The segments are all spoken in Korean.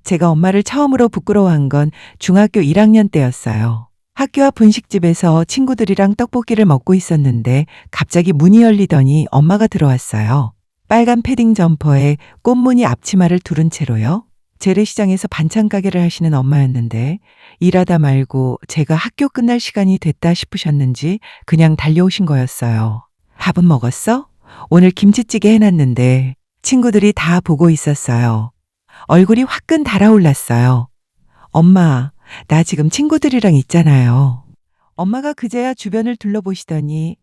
제가 엄마를 처음으로 부끄러워한 건 중학교 1학년 때였어요. 학교 앞 분식집에서 친구들이랑 떡볶이를 먹고 있었는데 갑자기 문이 열리더니 엄마가 들어왔어요. 빨간 패딩 점퍼에 꽃무늬 앞치마를 두른 채로요. 재래시장에서 반찬 가게를 하시는 엄마였는데 일하다 말고 제가 학교 끝날 시간이 됐다 싶으셨는지 그냥 달려오신 거였어요. 밥은 먹었어? 오늘 김치찌개 해놨는데 친구들이 다 보고 있었어요. 얼굴이 화끈 달아올랐어요. 엄마, 나 지금 친구들이랑 있잖아요. 엄마가 그제야 주변을 둘러보시더니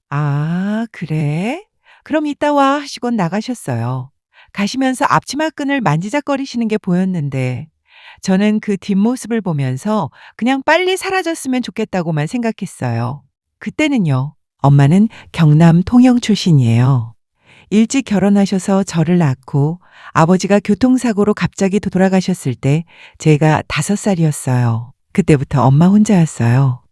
아, 그래? 그럼 이따 와 하시곤 나가셨어요. 가시면서 앞치마 끈을 만지작거리시는 게 보였는데 저는 그 뒷모습을 보면서 그냥 빨리 사라졌으면 좋겠다고만 생각했어요. 그때는요. 엄마는 경남 통영 출신이에요. 일찍 결혼하셔서 저를 낳고 아버지가 교통사고로 갑자기 돌아가셨을 때 제가 5살이었어요. 그때부터 엄마 혼자였어요.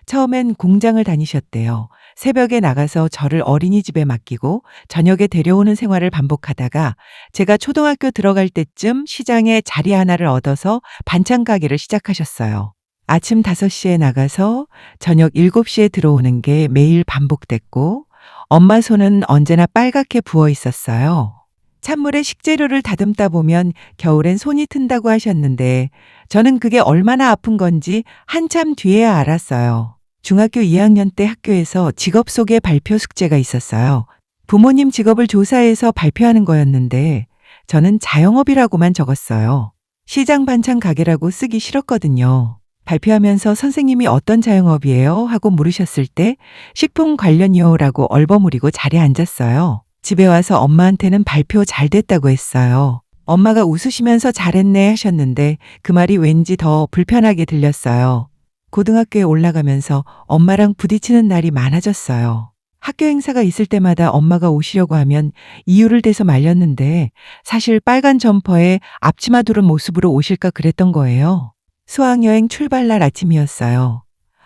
처음엔 공장을 다니셨대요. 새벽에 나가서 저를 어린이집에 맡기고 저녁에 데려오는 생활을 반복하다가 제가 초등학교 들어갈 때쯤 시장에 자리 하나를 얻어서 반찬 가게를 시작하셨어요. 아침 5시에 나가서 저녁 7시에 들어오는 게 매일 반복됐고 엄마 손은 언제나 빨갛게 부어 있었어요. 찬물에 식재료를 다듬다 보면 겨울엔 손이 튼다고 하셨는데 저는 그게 얼마나 아픈 건지 한참 뒤에야 알았어요. 중학교 2학년 때 학교에서 직업 소개 발표 숙제가 있었어요. 부모님 직업을 조사해서 발표하는 거였는데 저는 자영업이라고만 적었어요. 시장 반찬 가게라고 쓰기 싫었거든요. 발표하면서 선생님이 어떤 자영업이에요? 하고 물으셨을 때 식품 관련이요라고 얼버무리고 자리에 앉았어요. 집에 와서 엄마한테는 발표 잘 됐다고 했어요. 엄마가 웃으시면서 잘했네 하셨는데 그 말이 왠지 더 불편하게 들렸어요. 고등학교에 올라가면서 엄마랑 부딪히는 날이 많아졌어요. 학교 행사가 있을 때마다 엄마가 오시려고 하면 이유를 대서 말렸는데 사실 빨간 점퍼에 앞치마 두른 모습으로 오실까 그랬던 거예요. 수학여행 출발날 아침이었어요.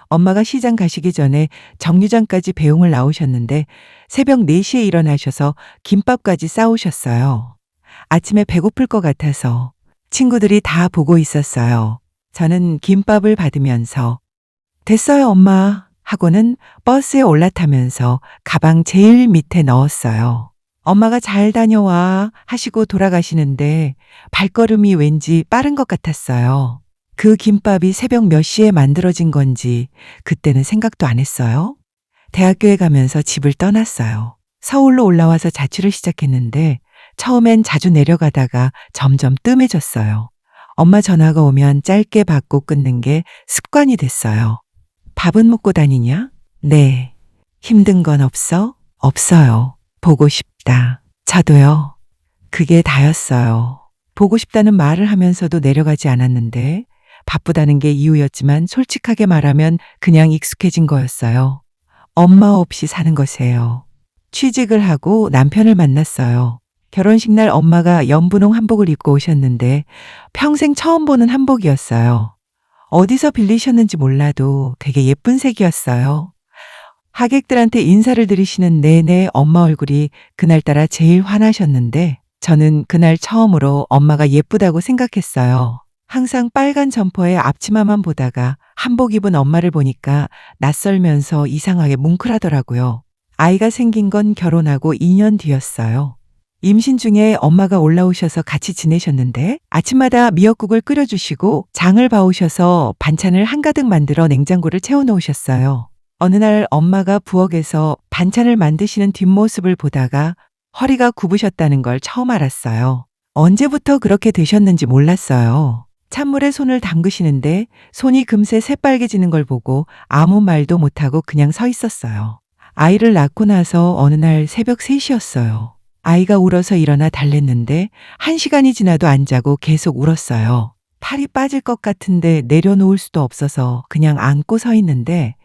엄마가 시장 가시기 전에 정류장까지 배웅을 나오셨는데 새벽 4시에 일어나셔서 김밥까지 싸오셨어요. 아침에 배고플 것 같아서 친구들이 다 보고 있었어요. 저는 김밥을 받으면서 됐어요 엄마 하고는 버스에 올라타면서 가방 제일 밑에 넣었어요. 엄마가 잘 다녀와 하시고 돌아가시는데 발걸음이 왠지 빠른 것 같았어요. 그 김밥이 새벽 몇 시에 만들어진 건지 그때는 생각도 안 했어요. 대학교에 가면서 집을 떠났어요. 서울로 올라와서 자취를 시작했는데 처음엔 자주 내려가다가 점점 뜸해졌어요. 엄마 전화가 오면 짧게 받고 끊는 게 습관이 됐어요. 밥은 먹고 다니냐? 네. 힘든 건 없어? 없어요. 보고 싶다. 저도요. 그게 다였어요. 보고 싶다는 말을 하면서도 내려가지 않았는데 바쁘다는 게 이유였지만 솔직하게 말하면 그냥 익숙해진 거였어요. 엄마 없이 사는 것이에요. 취직을 하고 남편을 만났어요. 결혼식 날 엄마가 연분홍 한복을 입고 오셨는데 평생 처음 보는 한복이었어요. 어디서 빌리셨는지 몰라도 되게 예쁜 색이었어요. 하객들한테 인사를 드리시는 내내 엄마 얼굴이 그날따라 제일 환하셨는데 저는 그날 처음으로 엄마가 예쁘다고 생각했어요. 항상 빨간 점퍼에 앞치마만 보다가 한복 입은 엄마를 보니까 낯설면서 이상하게 뭉클하더라고요. 아이가 생긴 건 결혼하고 2년 뒤였어요. 임신 중에 엄마가 올라오셔서 같이 지내셨는데 아침마다 미역국을 끓여주시고 장을 봐오셔서 반찬을 한가득 만들어 냉장고를 채워놓으셨어요. 어느 날 엄마가 부엌에서 반찬을 만드시는 뒷모습을 보다가 허리가 굽으셨다는 걸 처음 알았어요. 언제부터 그렇게 되셨는지 몰랐어요. 찬물에 손을 담그시는데 손이 금세 새빨개지는 걸 보고 아무 말도 못하고 그냥 서 있었어요. 아이를 낳고 나서 어느 날 새벽 3시였어요. 아이가 울어서 일어나 달랬는데 1시간이 지나도 안 자고 계속 울었어요. 팔이 빠질 것 같은데 내려놓을 수도 없어서 그냥 안고 서 있는데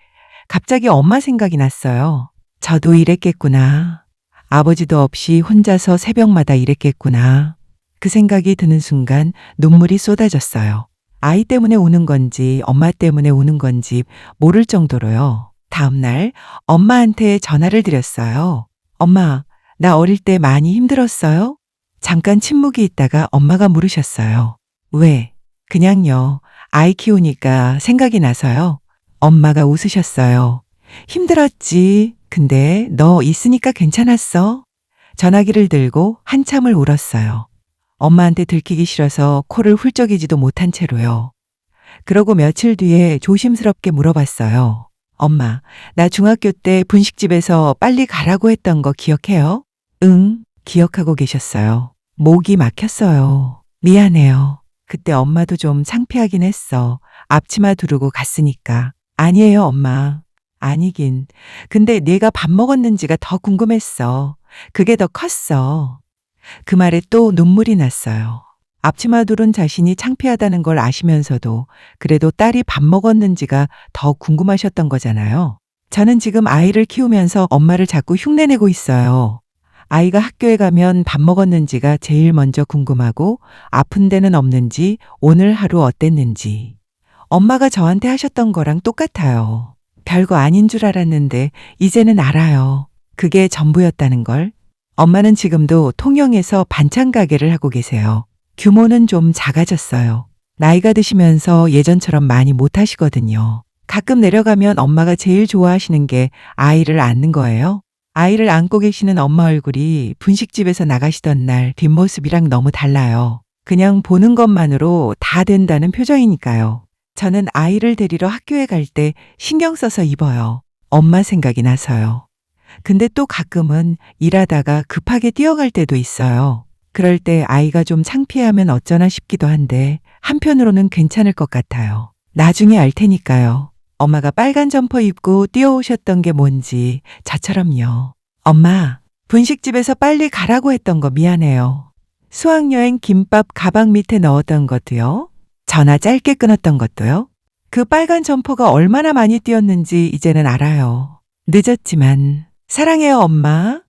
갑자기 엄마 생각이 났어요. 저도 이랬겠구나. 아버지도 없이 혼자서 새벽마다 일했겠구나. 그 생각이 드는 순간 눈물이 쏟아졌어요. 아이 때문에 우는 건지 엄마 때문에 우는 건지 모를 정도로요. 다음 날 엄마한테 전화를 드렸어요. 엄마, 나 어릴 때 많이 힘들었어요? 잠깐 침묵이 있다가 엄마가 물으셨어요. 왜? 그냥요. 아이 키우니까 생각이 나서요. 엄마가 웃으셨어요. 힘들었지. 근데 너 있으니까 괜찮았어. 전화기를 들고 한참을 울었어요. 엄마한테 들키기 싫어서 코를 훌쩍이지도 못한 채로요. 그러고 며칠 뒤에 조심스럽게 물어봤어요. 엄마, 나 중학교 때 분식집에서 빨리 가라고 했던 거 기억해요? 응, 기억하고 계셨어요. 목이 막혔어요. 미안해요. 그때 엄마도 좀 창피하긴 했어. 앞치마 두르고 갔으니까. 아니에요, 엄마. 아니긴. 근데 내가 밥 먹었는지가 더 궁금했어. 그게 더 컸어. 그 말에 또 눈물이 났어요. 앞치마 두른 자신이 창피하다는 걸 아시면서도 그래도 딸이 밥 먹었는지가 더 궁금하셨던 거잖아요. 저는 지금 아이를 키우면서 엄마를 자꾸 흉내내고 있어요. 아이가 학교에 가면 밥 먹었는지가 제일 먼저 궁금하고 아픈 데는 없는지 오늘 하루 어땠는지. 엄마가 저한테 하셨던 거랑 똑같아요. 별거 아닌 줄 알았는데 이제는 알아요. 그게 전부였다는 걸. 엄마는 지금도 통영에서 반찬 가게를 하고 계세요. 규모는 좀 작아졌어요. 나이가 드시면서 예전처럼 많이 못 하시거든요. 가끔 내려가면 엄마가 제일 좋아하시는 게 아이를 안는 거예요. 아이를 안고 계시는 엄마 얼굴이 분식집에서 나가시던 날 뒷모습이랑 너무 달라요. 그냥 보는 것만으로 다 된다는 표정이니까요. 저는 아이를 데리러 학교에 갈 때 신경 써서 입어요. 엄마 생각이 나서요. 근데 또 가끔은 일하다가 급하게 뛰어갈 때도 있어요. 그럴 때 아이가 좀 창피하면 어쩌나 싶기도 한데 한편으로는 괜찮을 것 같아요. 나중에 알 테니까요. 엄마가 빨간 점퍼 입고 뛰어오셨던 게 뭔지 저처럼요. 엄마, 분식집에서 빨리 가라고 했던 거 미안해요. 수학여행 김밥 가방 밑에 넣었던 것도요. 전화 짧게 끊었던 것도요. 그 빨간 점퍼가 얼마나 많이 뛰었는지 이제는 알아요. 늦었지만 사랑해요, 엄마.